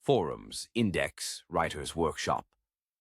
Forums, Index, Writer's Workshop.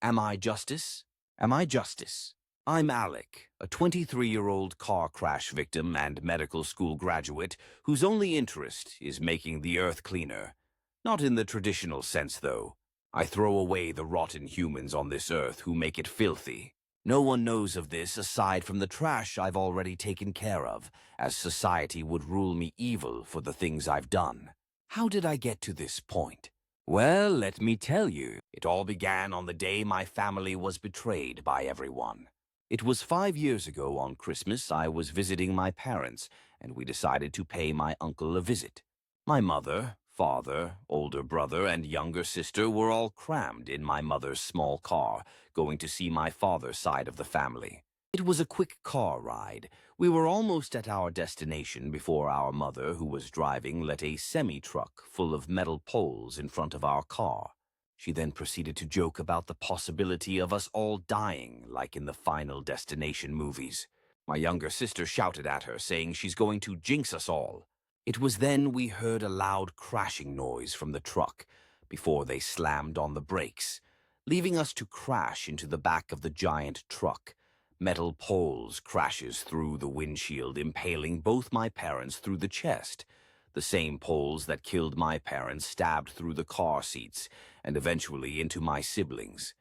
Am I Justice? Am I Justice? I'm Alec, a 23-year-old car crash victim and medical school graduate whose only interest is making the earth cleaner. Not in the traditional sense, though. I throw away the rotten humans on this earth who make it filthy. No one knows of this aside from the trash I've already taken care of, as society would rule me evil for the things I've done. How did I get to this point? Well, let me tell you, it all began on the day my family was betrayed by everyone. It was 5 years ago on Christmas. I was visiting my parents, and we decided to pay my uncle a visit. My mother, father, older brother, and younger sister were all crammed in my mother's small car, going to see my father's side of the family. It was a quick car ride. We were almost at our destination before our mother, who was driving, let a semi-truck full of metal poles in front of our car. She then proceeded to joke about the possibility of us all dying, like in the Final Destination movies. My younger sister shouted at her, saying she's going to jinx us all. It was then we heard a loud crashing noise from the truck before they slammed on the brakes, leaving us to crash into the back of the giant truck. Metal poles crashes through the windshield, impaling both my parents through the chest. The same poles that killed my parents stabbed through the car seats and eventually into my siblings.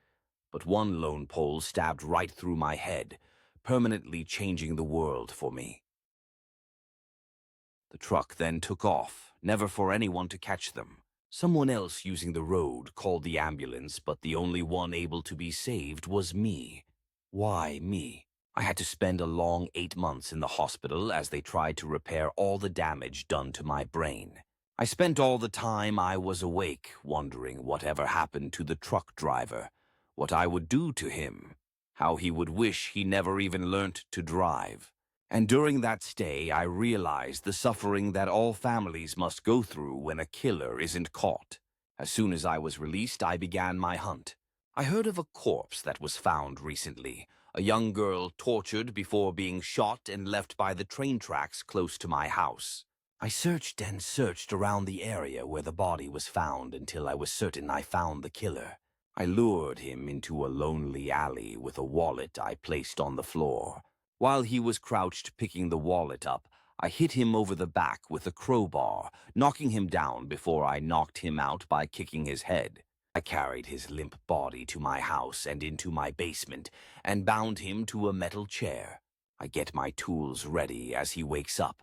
But one lone pole stabbed right through my head, permanently changing the world for me. The truck then took off, never for anyone to catch them. Someone else using the road called the ambulance, but the only one able to be saved was me. Why me? I had to spend a long 8 months in the hospital as they tried to repair all the damage done to my brain. I spent all the time I was awake wondering whatever happened to the truck driver, what I would do to him, how he would wish he never even learnt to drive. And during that stay, I realized the suffering that all families must go through when a killer isn't caught. As soon as I was released, I began my hunt. I heard of a corpse that was found recently, a young girl tortured before being shot and left by the train tracks close to my house. I searched and searched around the area where the body was found until I was certain I found the killer. I lured him into a lonely alley with a wallet I placed on the floor. While he was crouched picking the wallet up, I hit him over the back with a crowbar, knocking him down before I knocked him out by kicking his head. I carried his limp body to my house and into my basement and bound him to a metal chair. I get my tools ready as he wakes up.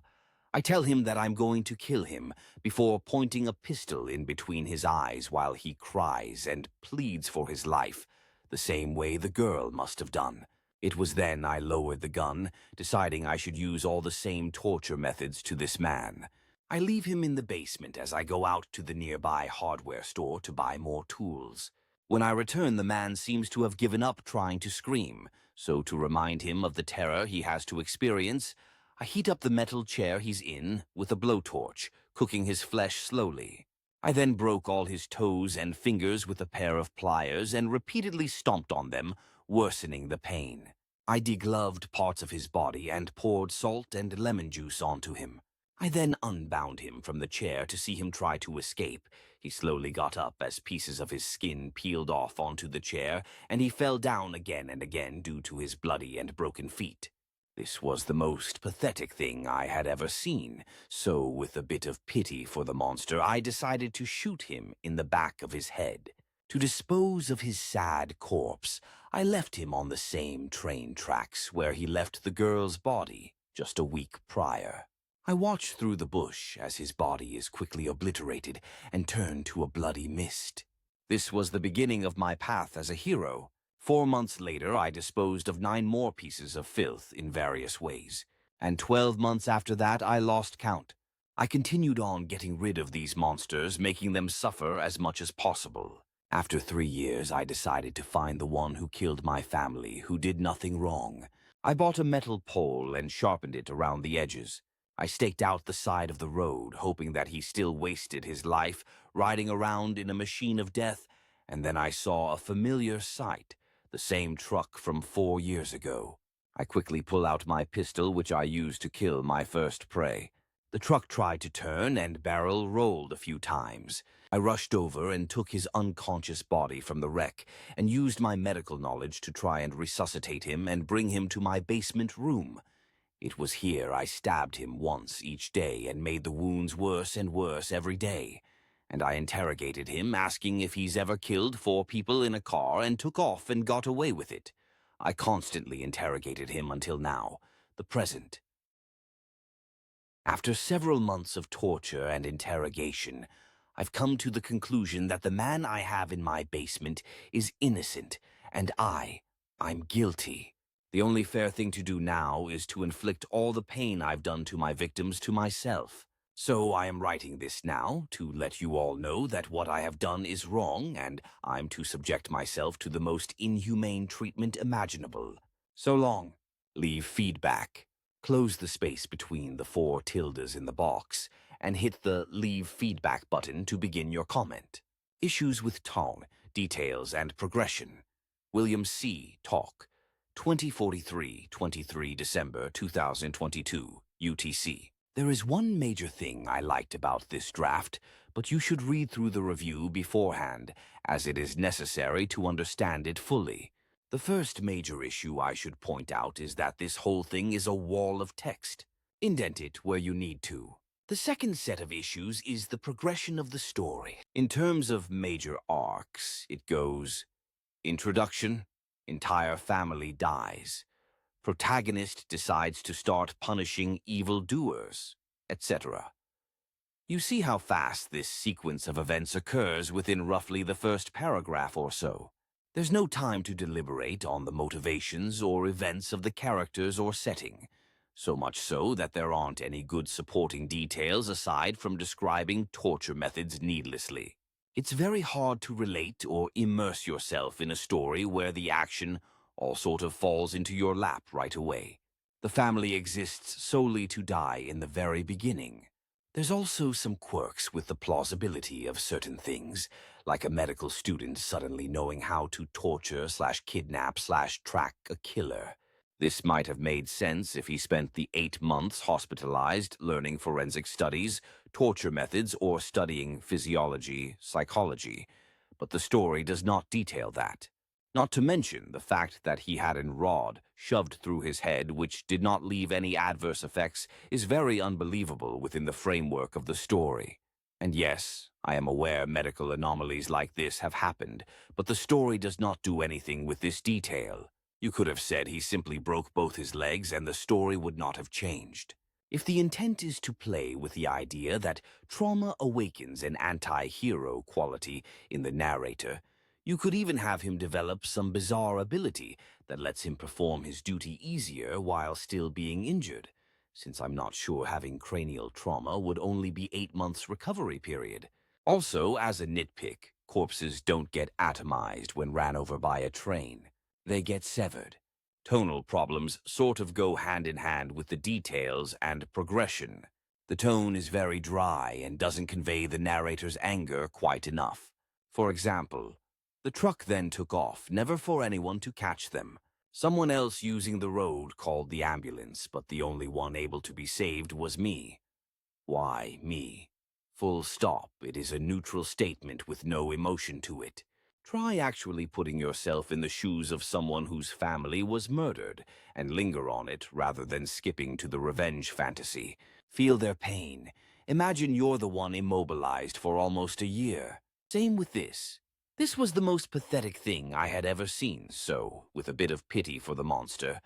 I tell him that I'm going to kill him before pointing a pistol in between his eyes while he cries and pleads for his life, the same way the girl must have done. It was then I lowered the gun, deciding I should use all the same torture methods to this man. I leave him in the basement as I go out to the nearby hardware store to buy more tools. When I return, the man seems to have given up trying to scream, so to remind him of the terror he has to experience, I heat up the metal chair he's in with a blowtorch, cooking his flesh slowly. I then broke all his toes and fingers with a pair of pliers and repeatedly stomped on them, worsening the pain. I degloved parts of his body and poured salt and lemon juice onto him. I then unbound him from the chair to see him try to escape. He slowly got up as pieces of his skin peeled off onto the chair, and he fell down again and again due to his bloody and broken feet. This was the most pathetic thing I had ever seen, so with a bit of pity for the monster, I decided to shoot him in the back of his head. To dispose of his sad corpse, I left him on the same train tracks where he left the girl's body just a week prior. I watched through the bush as his body is quickly obliterated and turned to a bloody mist. This was the beginning of my path as a hero. 4 months later, I disposed of 9 more pieces of filth in various ways, and 12 months after that, I lost count. I continued on getting rid of these monsters, making them suffer as much as possible. After 3 years, I decided to find the one who killed my family, who did nothing wrong. I bought a metal pole and sharpened it around the edges. I staked out the side of the road, hoping that he still wasted his life riding around in a machine of death, and then I saw a familiar sight, the same truck from 4 years ago. I quickly pull out my pistol, which I used to kill my first prey. The truck tried to turn and barrel rolled a few times. I rushed over and took his unconscious body from the wreck and used my medical knowledge to try and resuscitate him and bring him to my basement room. It was here I stabbed him once each day and made the wounds worse and worse every day. And I interrogated him, asking if he's ever killed 4 people in a car and took off and got away with it. I constantly interrogated him until now, the present. After several months of torture and interrogation, I've come to the conclusion that the man I have in my basement is innocent, and I'm guilty. The only fair thing to do now is to inflict all the pain I've done to my victims to myself. So I am writing this now to let you all know that what I have done is wrong, and I'm to subject myself to the most inhumane treatment imaginable. So long. Leave feedback. Close the space between the 4 tildes in the box and hit the Leave Feedback button to begin your comment. Issues with tone, details, and progression. William C. Talk. 2043, 23 December 2022, UTC. There is one major thing I liked about this draft, but you should read through the review beforehand, as it is necessary to understand it fully. The first major issue I should point out is that this whole thing is a wall of text. Indent it where you need to. The second set of issues is the progression of the story. In terms of major arcs, it goes: Introduction, entire family dies. Protagonist decides to start punishing evildoers, etc. You see how fast this sequence of events occurs within roughly the first paragraph or so. There's no time to deliberate on the motivations or events of the characters or setting, so much so that there aren't any good supporting details aside from describing torture methods needlessly. It's very hard to relate or immerse yourself in a story where the action all sort of falls into your lap right away. The family exists solely to die in the very beginning. There's also some quirks with the plausibility of certain things, like a medical student suddenly knowing how to torture/kidnap/track a killer. This might have made sense if he spent the 8 months hospitalized learning forensic studies, torture methods, or studying physiology, psychology. But the story does not detail that. Not to mention the fact that he had a rod shoved through his head which did not leave any adverse effects is very unbelievable within the framework of the story. And yes, I am aware medical anomalies like this have happened, but the story does not do anything with this detail. You could have said he simply broke both his legs and the story would not have changed. If the intent is to play with the idea that trauma awakens an anti-hero quality in the narrator, you could even have him develop some bizarre ability that lets him perform his duty easier while still being injured, since I'm not sure having cranial trauma would only be 8 months recovery period. Also, as a nitpick, corpses don't get atomized when ran over by a train. They get severed. Tonal problems sort of go hand in hand with the details and progression. The tone is very dry and doesn't convey the narrator's anger quite enough. For example, the truck then took off, never for anyone to catch them. Someone else using the road called the ambulance, but the only one able to be saved was me. Why me? Full stop. It is a neutral statement with no emotion to it. Try actually putting yourself in the shoes of someone whose family was murdered, and linger on it rather than skipping to the revenge fantasy. Feel their pain. Imagine you're the one immobilized for almost a year. Same with this. This was the most pathetic thing I had ever seen, so, with a bit of pity for the monster,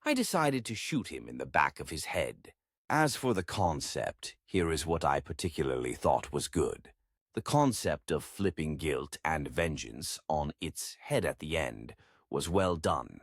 I decided to shoot him in the back of his head. As for the concept, here is what I particularly thought was good. The concept of flipping guilt and vengeance on its head at the end was well done.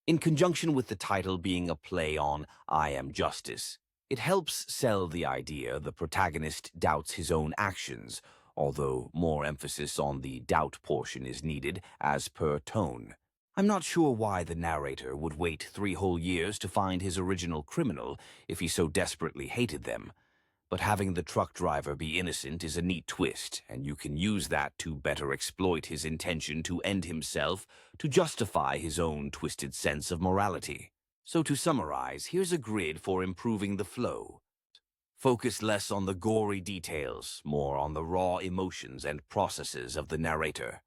In conjunction with the title being a play on I Am Justice, it helps sell the idea the protagonist doubts his own actions, although more emphasis on the doubt portion is needed as per tone. I'm not sure why the narrator would wait 3 whole years to find his original criminal if he so desperately hated them, but having the truck driver be innocent is a neat twist, and you can use that to better exploit his intention to end himself to justify his own twisted sense of morality. So to summarize, here's a grid for improving the flow. Focus less on the gory details, more on the raw emotions and processes of the narrator.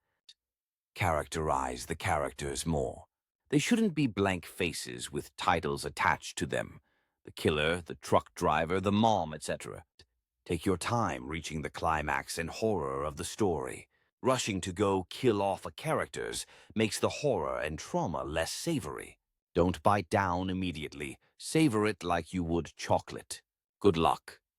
Characterize the characters more. They shouldn't be blank faces with titles attached to them. The killer, the truck driver, the mom, etc. Take your time reaching the climax and horror of the story. Rushing to go kill off a characters makes the horror and trauma less savory. Don't bite down immediately. Savor it like you would chocolate. Good luck.